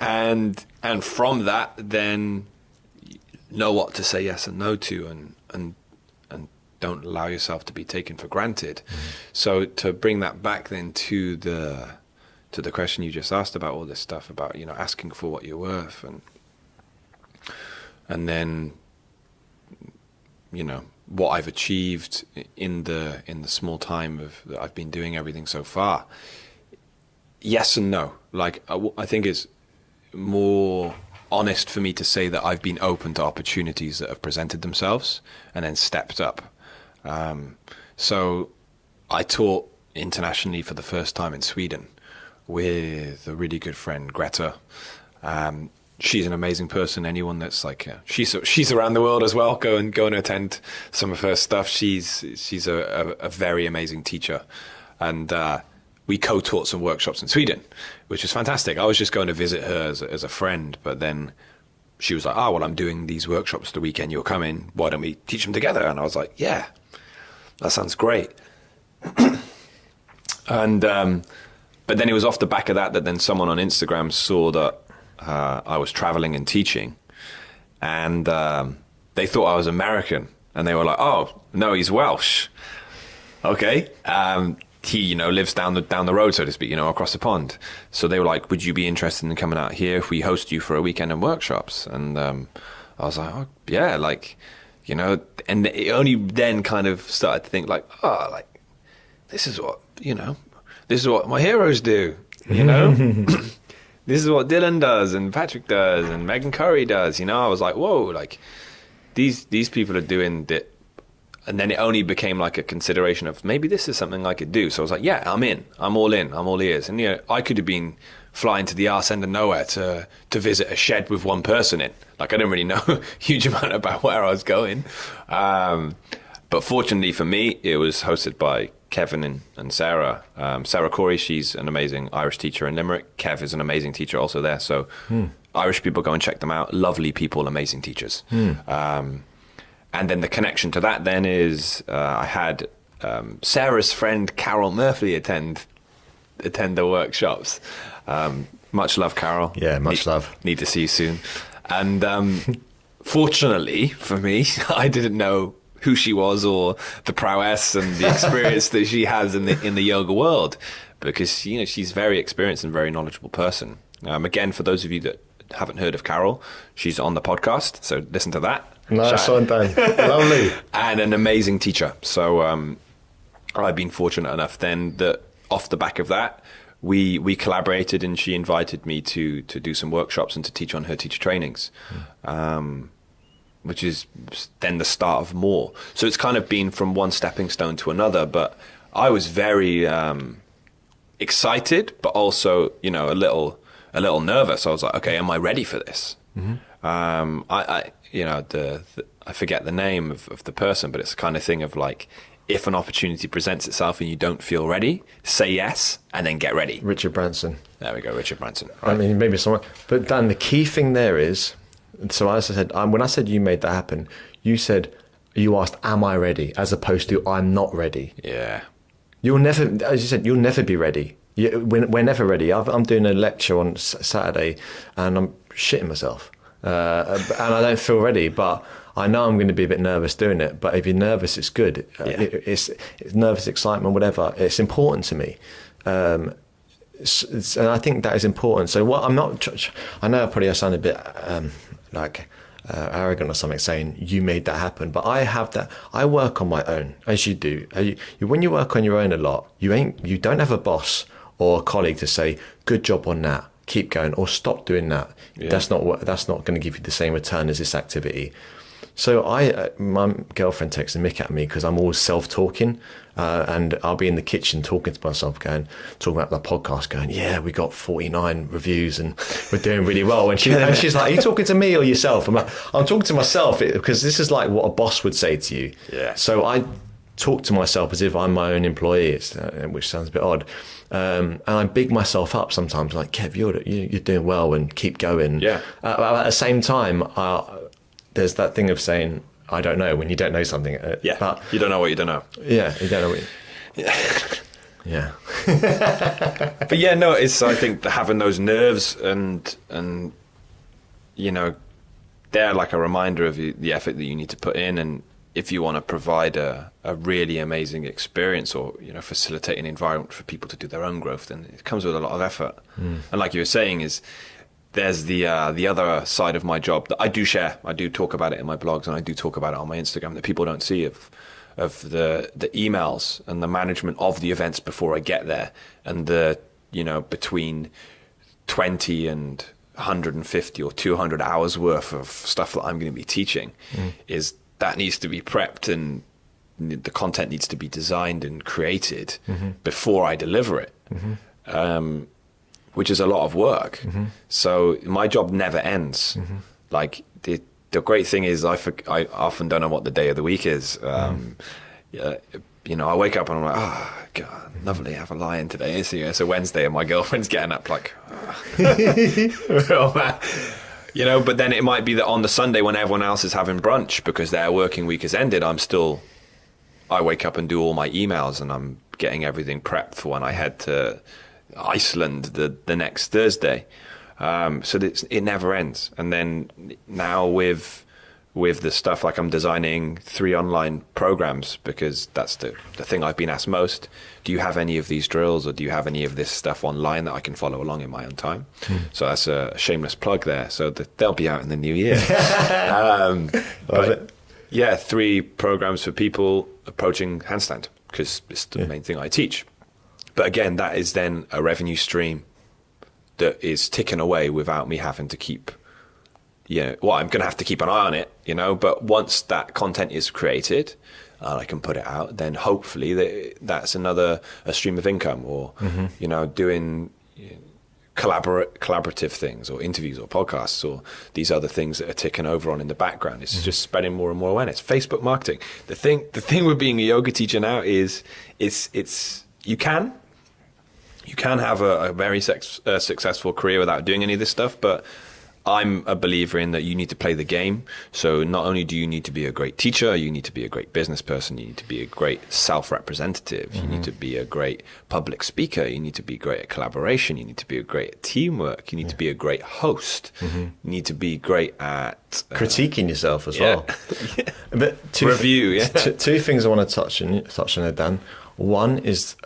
and from that, then know what to say yes and no to, and don't allow yourself to be taken for granted. So to bring that back then to the question you just asked about all this stuff about, asking for what you're worth, and then, what I've achieved in the small time that I've been doing everything so far. Yes and no. Like, I think it's more honest for me to say that I've been open to opportunities that have presented themselves and then stepped up. So I taught internationally for the first time in Sweden with a really good friend, Greta. She's an amazing person. Anyone that's like, she's around the world as well. Go and attend some of her stuff. She's a very amazing teacher. And, we co-taught some workshops in Sweden, which was fantastic. I was just going to visit her as a friend, but then she was like, I'm doing these workshops the weekend you're coming. Why don't we teach them together? And I was like, yeah, that sounds great. And, but then it was off the back of that then someone on Instagram saw that I was traveling and teaching, and they thought I was American, and they were like, oh, no, he's Welsh. Okay. He, lives down the road, so to speak, across the pond. So they were like, would you be interested in coming out here if we host you for a weekend and workshops? And I was like, oh, yeah, and it only then kind of started to think like, this is what my heroes do, This is what Dylan does and Patrick does and Megan Curry does, I was like, whoa, like these people are doing that. And then it only became like a consideration of maybe this is something I could do. So I was like, yeah, I'm in, I'm all ears. And, I could have been flying to the arse end of nowhere to visit a shed with one person in. Like, I didn't really know a huge amount about where I was going. But fortunately for me, it was hosted by Kevin and Sarah. Sarah Corey, she's an amazing Irish teacher in Limerick. Kev is an amazing teacher also there. So Irish people, go and check them out. Lovely people, amazing teachers. And then the connection to that then is I had Sarah's friend Carol Murphy attend the workshops. Much love, Carol. Yeah, much love. Need to see you soon. And fortunately for me, I didn't know who she was or the prowess and the experience that she has in the yoga world, because she's very experienced and very knowledgeable person. Again, for those of you that haven't heard of Carol, she's on the podcast, so listen to that. Nice one, Dan. Lovely. And an amazing teacher. So I've been fortunate enough then that off the back of that, we collaborated, and she invited me to do some workshops and to teach on her teacher trainings, which is then the start of more. So it's kind of been from one stepping stone to another, but I was very excited, but also, a little nervous. I was like, okay, am I ready for this? I forget the name of the person, but it's the kind of thing of like, if an opportunity presents itself and you don't feel ready, say yes and then get ready. Richard Branson. There we go, Richard Branson. Right. I mean, maybe someone, but Dan, the key thing there is, so as I said, when I said you made that happen, you asked, am I ready? As opposed to, I'm not ready. Yeah. You'll never, as you said, you'll never be ready. We're never ready. I'm doing a lecture on Saturday and I'm shitting myself. And I don't feel ready, but I know I'm going to be a bit nervous doing it. But if you're nervous, it's good. It's nervous excitement, whatever. It's important to me. and I think that is important. So what I'm not, I know I sound a bit arrogant or something saying you made that happen, but I have that. I work on my own, as you do. When you work on your own a lot, you don't have a boss or a colleague to say good job on that, keep going, or stop doing that. Yeah. That's not going to give you the same return as this activity. So my girlfriend texts a mick at me because I'm always self-talking, and I'll be in the kitchen talking to myself, talking about the podcast, going, yeah, we got 49 reviews and we're doing really well. And she's like, are you talking to me or yourself? I'm like, I'm talking to myself, because this is like what a boss would say to you. Yeah. So I talk to myself as if I'm my own employee, which sounds a bit odd. And I big myself up sometimes, like, Kev, you're doing well and keep going. Yeah. At the same time, there's that thing of saying, I don't know, when you don't know something. Yeah, but you don't know what you don't know. Yeah, you don't know what you... Yeah. But yeah, no, it's, I think, having those nerves and they're like a reminder of the effort that you need to put in. And if you want to provide a really amazing experience or, facilitate an environment for people to do their own growth, then it comes with a lot of effort. And like you were saying, there's the other side of my job that I do share. I do talk about it in my blogs, and I do talk about it on my Instagram, that people don't see of the emails and the management of the events before I get there, and the between 20 and 150 or 200 hours worth of stuff that I'm going to be teaching. Is that needs to be prepped, and the content needs to be designed and created before I deliver it. Which is a lot of work. So my job never ends. Like the great thing is I often don't know what the day of the week is. I wake up and I'm like, oh God, lovely, have a lie-in today. It's a Wednesday and my girlfriend's getting up like, oh man. But then it might be that on the Sunday when everyone else is having brunch because their working week has ended, I wake up and do all my emails and I'm getting everything prepped for when I head to Iceland the next Thursday, so that it never ends. And then now with the stuff, like I'm designing 3 online programs, because that's the thing I've been asked most. Do you have any of these drills, or do you have any of this stuff online that I can follow along in my own time? So that's a shameless plug there. So they'll be out in the new year. Love it. Yeah, 3 programs for people approaching handstand, because it's the main thing I teach. But again, that is then a revenue stream that is ticking away without me having to keep, I'm going to have to keep an eye on it, but once that content is created and I can put it out, then hopefully that's a stream of income, or, doing collaborative things or interviews or podcasts or these other things that are ticking over on in the background. It's just spreading more and more awareness. Facebook marketing. The thing with being a yoga teacher now is you can have a very successful career without doing any of this stuff, but I'm a believer in that you need to play the game. So not only do you need to be a great teacher, you need to be a great business person, you need to be a great self-representative, you need to be a great public speaker, you need to be great at collaboration, you need to be great at teamwork, you need to be a great host, you need to be great at... critiquing yourself as well. But two things I want to touch on there, Dan. One is...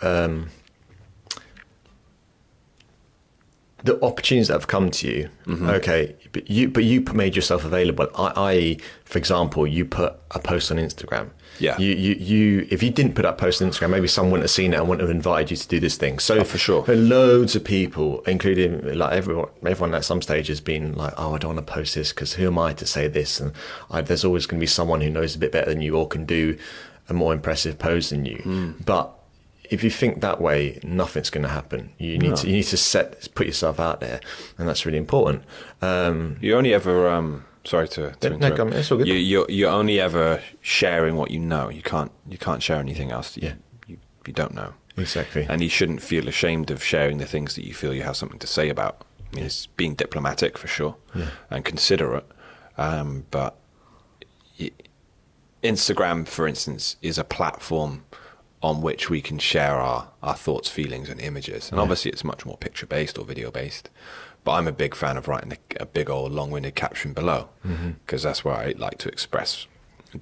the opportunities that have come to you, okay, but you made yourself available. I.e., for example, you put a post on Instagram. Yeah. You if you didn't put that post on Instagram, maybe someone wouldn't have seen it and wouldn't have invited you to do this thing. So for sure, for loads of people, including like everyone at some stage has been like, oh, I don't want to post this because who am I to say this? And there's always going to be someone who knows a bit better than you or can do a more impressive pose than you. But if you think that way, nothing's going to happen. You need to put yourself out there, and that's really important. You only ever sorry to interrupt. No, it's all good. You're only ever sharing what you know. You can't share anything else that you don't know. Exactly. And you shouldn't feel ashamed of sharing the things that you feel you have something to say about. I mean, it's being diplomatic for sure, and considerate. But Instagram, for instance, is a platform on which we can share our thoughts, feelings, and images. And obviously it's much more picture-based or video-based. But I'm a big fan of writing a big old long-winded caption below, because that's where I like to express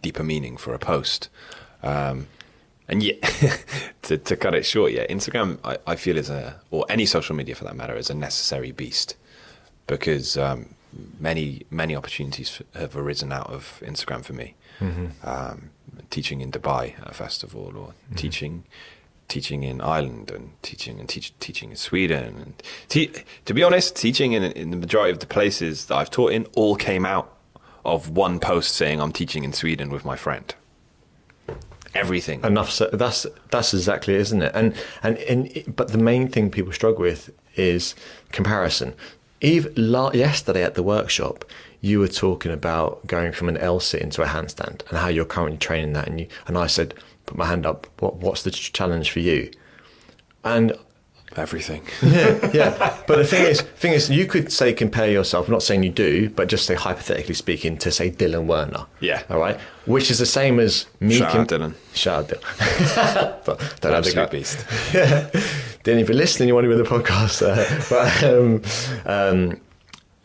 deeper meaning for a post. And And yeah, to cut it short, yeah, Instagram I feel or any social media for that matter, is a necessary beast, because many opportunities have arisen out of Instagram for me. Teaching in Dubai at a festival, or teaching in Ireland, and teaching in Sweden, and to be honest, teaching in the majority of the places that I've taught in all came out of one post saying I'm teaching in Sweden with my friend. Everything. Enough. So that's exactly it, isn't it? But the main thing people struggle with is comparison. Yesterday at the workshop, you were talking about going from an L sit into a handstand and how you're currently training that, and I said, put my hand up. What's the challenge for you? And everything. yeah. But the thing is, you could say compare yourself. I'm not saying you do, but just say hypothetically speaking to say Dylan Werner. Yeah. All right. Which is the same as me. Shout out Dylan. Don't Absolute beast. Yeah. Dylan, if you're listening, you want to be on the podcast.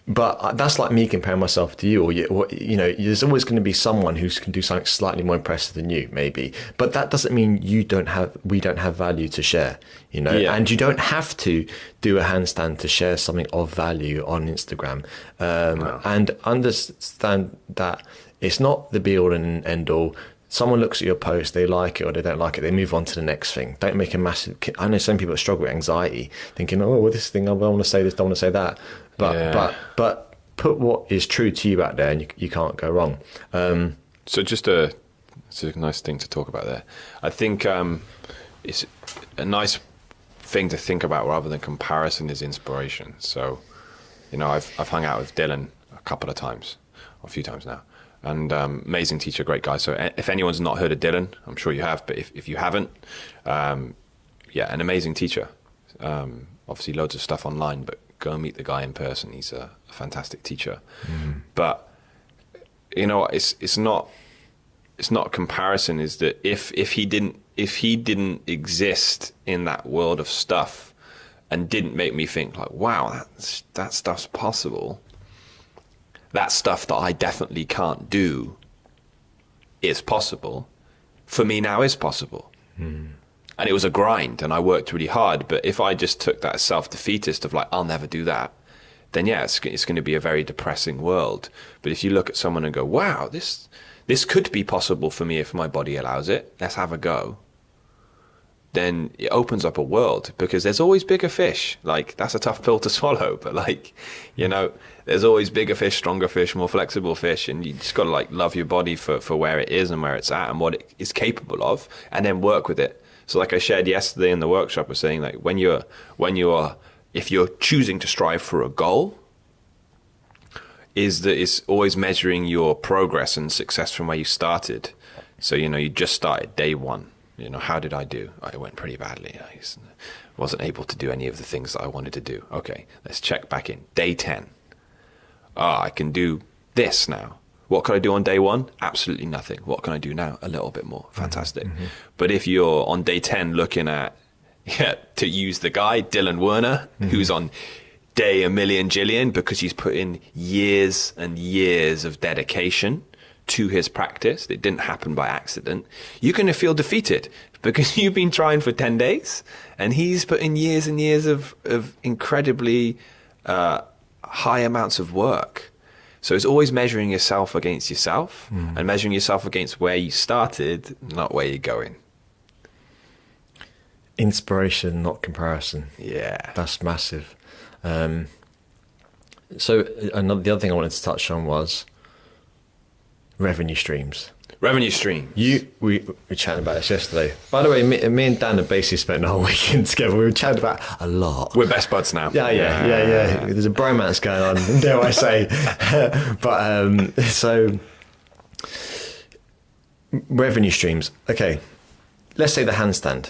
But that's like me comparing myself to you, or there's always going to be someone who can do something slightly more impressive than you, maybe. But that doesn't mean we don't have value to share, Yeah. And you don't have to do a handstand to share something of value on Instagram. Wow. And understand that it's not the be all and end all. Someone looks at your post, they like it or they don't like it, they move on to the next thing. Don't make a massive... I know some people that struggle with anxiety, thinking, oh, well, this thing, I don't want to say this, don't want to say that. But put what is true to you out there, and you can't go wrong. So it's a nice thing to talk about there. I think it's a nice thing to think about rather than comparison is inspiration. So, I've hung out with Dylan a few times now. And amazing teacher, great guy. So if anyone's not heard of Dylan, I'm sure you have, but if you haven't, an amazing teacher. Obviously loads of stuff online, but go and meet the guy in person. He's a fantastic teacher. But it's not comparison, is that if he didn't exist in that world of stuff and didn't make me think like, wow, that stuff's possible, that stuff that I definitely can't do is possible, for me now is possible. And it was a grind and I worked really hard. But if I just took that as self-defeatist of like, I'll never do that, then yeah, it's going to be a very depressing world. But if you look at someone and go, wow, this could be possible for me if my body allows it, let's have a go, then it opens up a world, because there's always bigger fish. Like, that's a tough pill to swallow, but there's always bigger fish, stronger fish, more flexible fish, and you just got to love your body for where it is and where it's at and what it is capable of, and then work with it. So like I shared yesterday in the workshop, I was saying, like, if you're choosing to strive for a goal, is that it's always measuring your progress and success from where you started. So, you just started day one. How did I do? I went pretty badly. I wasn't able to do any of the things that I wanted to do. Okay, let's check back in. Day 10. I can do this now. What can I do on day 1? Absolutely nothing. What can I do now? A little bit more. Fantastic. Mm-hmm. But if you're on day 10 looking at, to use the guy, Dylan Werner, who's on day a million jillion because he's put in years and years of dedication to his practice, it didn't happen by accident, you're going to feel defeated because you've been trying for 10 days and he's put in years and years of incredibly high amounts of work. So it's always measuring yourself against yourself and measuring yourself against where you started, not where you're going. Inspiration, not comparison. Yeah. That's massive. So the other thing I wanted to touch on was revenue streams. Revenue stream. We were chatting about this yesterday. By the way, me and Dan have basically spent the whole weekend together. We were chatting about a lot. We're best buds now. Yeah. There's a bromance going on, dare I say. But so revenue streams. Okay, let's say the handstand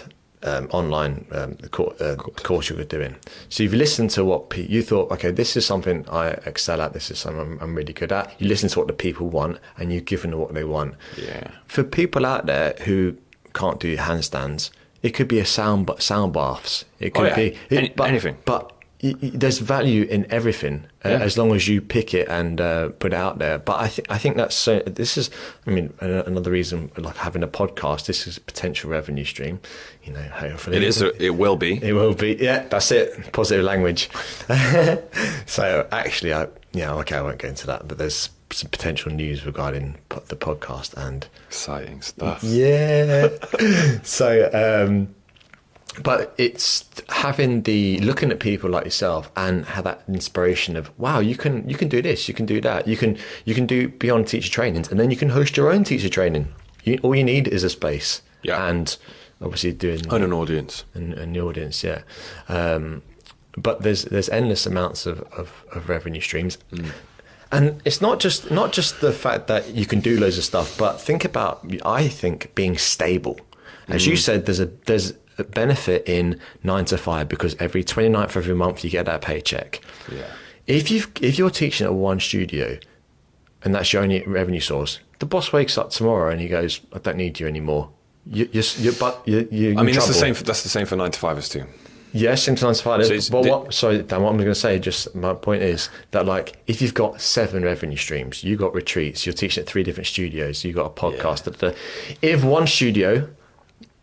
online course you were doing. So you've listened to what you thought, okay, this is something I excel at, this is something I'm really good at. You listen to what the people want and you've given them what they want. Yeah. For people out there who can't do handstands, it could be a sound baths. It could be anything. But there's value in everything as long as you pick it and put it out there. But I think that's so. This is, I mean, another reason, like having a podcast. This is a potential revenue stream. You know, hopefully it is. It will be. It will be. Yeah, that's it. Positive language. So actually, I won't go into that. But there's some potential news regarding the podcast and exciting stuff. Yeah. So. But it's looking at people like yourself and have that inspiration of, wow, you can do this, you can do that, you can do beyond teacher trainings, and then you can host your own teacher training. All you need is a space, and obviously and an audience, and the audience, yeah. But there's endless amounts of revenue streams, and it's not just the fact that you can do loads of stuff, but I think being stable, as you said, there's a benefit in 9 to 5 because every 29th of every month you get that paycheck. Yeah. If you're teaching at one studio and that's your only revenue source, the boss wakes up tomorrow and he goes, "I don't need you anymore." You're I mean, that's the same for 9 to 5ers too. Yes, same to 9 to 5. But what I'm going to say, just my point is that, like, if you've got 7 revenue streams, you got retreats, you're teaching at 3 different studios, you got a podcast. Yeah. If one studio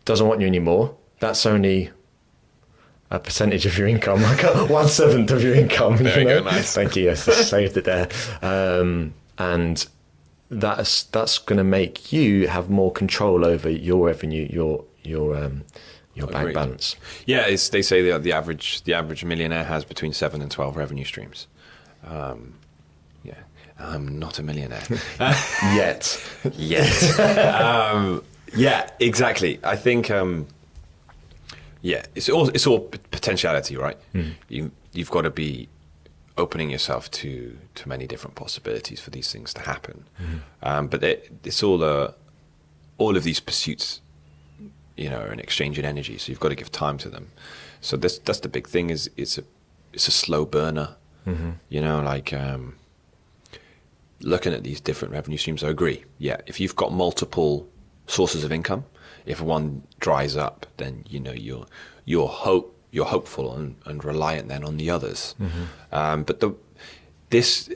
doesn't want you anymore, that's only a percentage of your income, like 1/7 of your income. There you go, nice. Thank you. Yes, saved it there. And that's going to make you have more control over your revenue, your bank balance. Yeah, they say that the average millionaire has between 7 and 12 revenue streams. Yeah, I'm not a millionaire yet. Yeah, exactly. I think. Yeah, it's all potentiality, right? You've got to be opening yourself to many different possibilities for these things to happen. But it's all of these pursuits, are an exchange in energy. So you've got to give time to them. So that's the big thing. Is it's a slow burner. Looking at these different revenue streams. I agree. Yeah, if you've got multiple sources of income. If one dries up, then you're hopeful and reliant then on the others. But this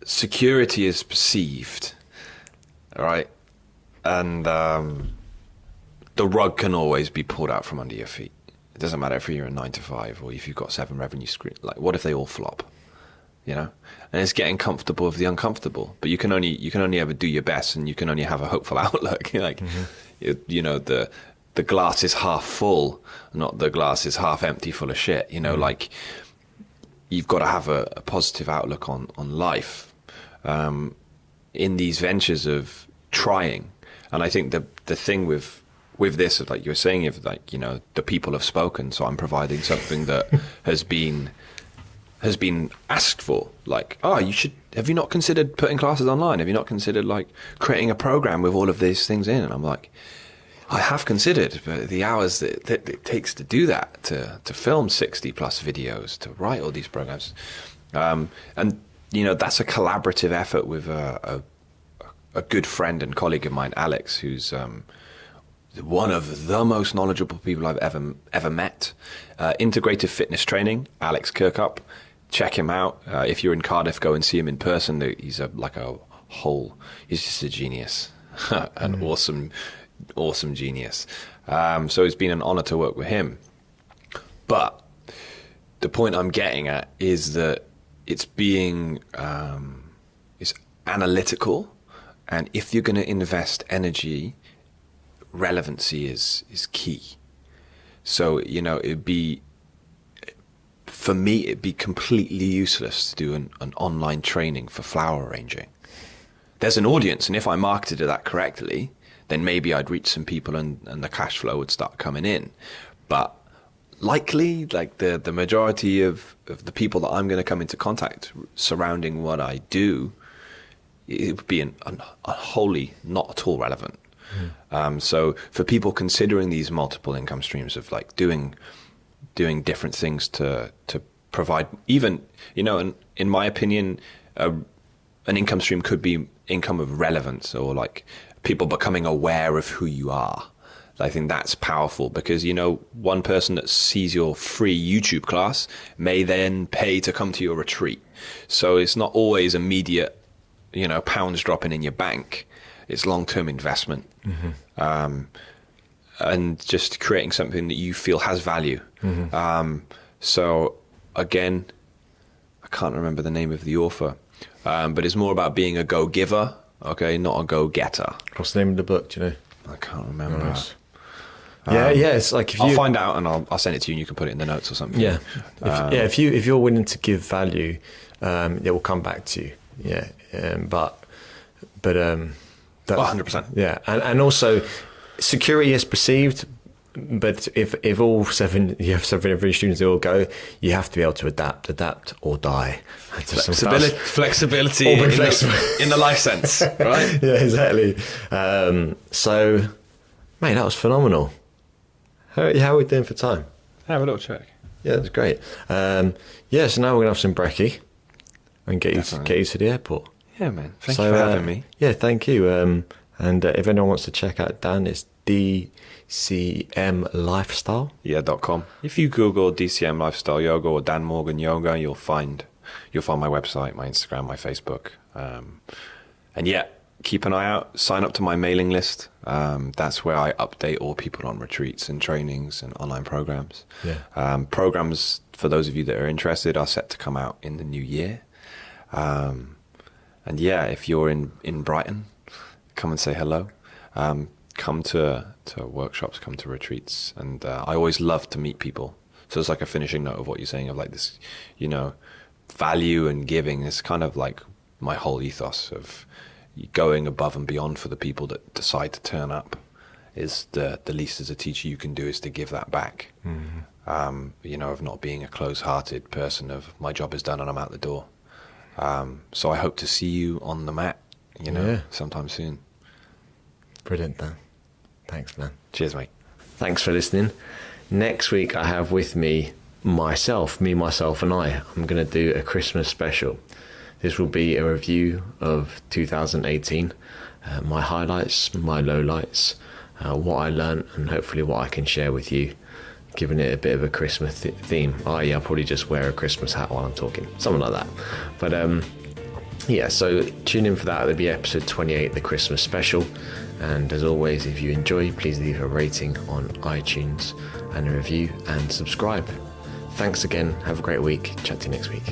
security is perceived, right? And the rug can always be pulled out from under your feet. It doesn't matter if you're a 9 to 5 or if you've got 7 revenue streams. Like, what if they all flop? And it's getting comfortable with the uncomfortable. But you can only ever do your best, and you can only have a hopeful outlook. The glass is half full, not the glass is half empty, full of shit. Like, you've got to have a positive outlook on life in these ventures of trying. And I think the thing with this, like you were saying, if the people have spoken, so I'm providing something that has been asked for, like, have you not considered putting classes online? Have you not considered, like, creating a program with all of these things in? And I'm like, I have considered, but the hours that it takes to do that, to film 60 plus videos, to write all these programs, and that's a collaborative effort with a good friend and colleague of mine, Alex, who's one of the most knowledgeable people I've ever met. Integrative fitness training, Alex Kirkup. Check him out. If you're in Cardiff, go and see him in person. He's he's just a genius, an awesome genius. So it's been an honor to work with him. But the point I'm getting at is that it's it's analytical, and if you're going to invest energy, relevancy is key. So for me, it'd be completely useless to do an online training for flower arranging. There's an audience, and if I marketed that correctly, then maybe I'd reach some people and the cash flow would start coming in. But likely, like the majority of the people that I'm going to come into contact surrounding what I do, it would be wholly not at all relevant. So for people considering these multiple income streams of, like, doing different things to provide, even, in my opinion, an income stream could be income of relevance, or like people becoming aware of who you are. I think that's powerful, because, you know, one person that sees your free YouTube class may then pay to come to your retreat. So it's not always immediate, you know, pounds dropping in your bank. It's long-term investment. And just creating something that you feel has value. So again, I can't remember the name of the author, but it's more about being a go-giver, okay, not a go-getter. What's the name of the book, do you know? I can't remember. Nice. Yeah, it's like if you... I'll find out and I'll send it to you and you can put it in the notes or something. Yeah, if you're willing to give value, it will come back to you. Yeah, but 100%. Yeah, and also security is perceived, but if you have 7 of your students, they all go, you have to be able to adapt or die. Flexibility in the life sense, right? Yeah, exactly. So, mate, that was phenomenal. How are we doing for time? Have a little check. Yeah, that's great. So now we're gonna have some brekkie and get you to the airport. Yeah, man. Thank you for having me. Yeah, thank you. And if anyone wants to check out Dan, it's DCM Lifestyle. Yeah, .com. If you Google DCM Lifestyle Yoga or Dan Morgan Yoga, you'll find my website, my Instagram, my Facebook. And yeah, keep an eye out. Sign up to my mailing list. That's where I update all people on retreats and trainings and online programs. Yeah. Programs, for those of you that are interested, are set to come out in the new year. And yeah, if you're in Brighton, come and say hello. Come to workshops, come to retreats. And I always love to meet people. So it's like a finishing note of what you're saying, of like this, you know, value and giving is kind of like my whole ethos of going above and beyond for the people that decide to turn up. Is the least as a teacher you can do is to give that back. You know, of not being a close-hearted person, of my job is done and I'm out the door. So I hope to see you on the mat, you know, sometime soon. Brilliant, Dan. Thanks, man. Cheers, mate. Thanks for listening. Next week I have with me myself, and I. I'm going to do a Christmas special. This will be a review of 2018, my highlights, my lowlights, what I learned, and hopefully what I can share with you, giving it a bit of a Christmas theme. I'll probably just wear a Christmas hat while I'm talking, something like that. But yeah, so tune in for that. There'll be episode 28, the Christmas special. And as always, if you enjoy, please leave a rating on iTunes and a review and subscribe. Thanks again. Have a great week. Chat to you next week.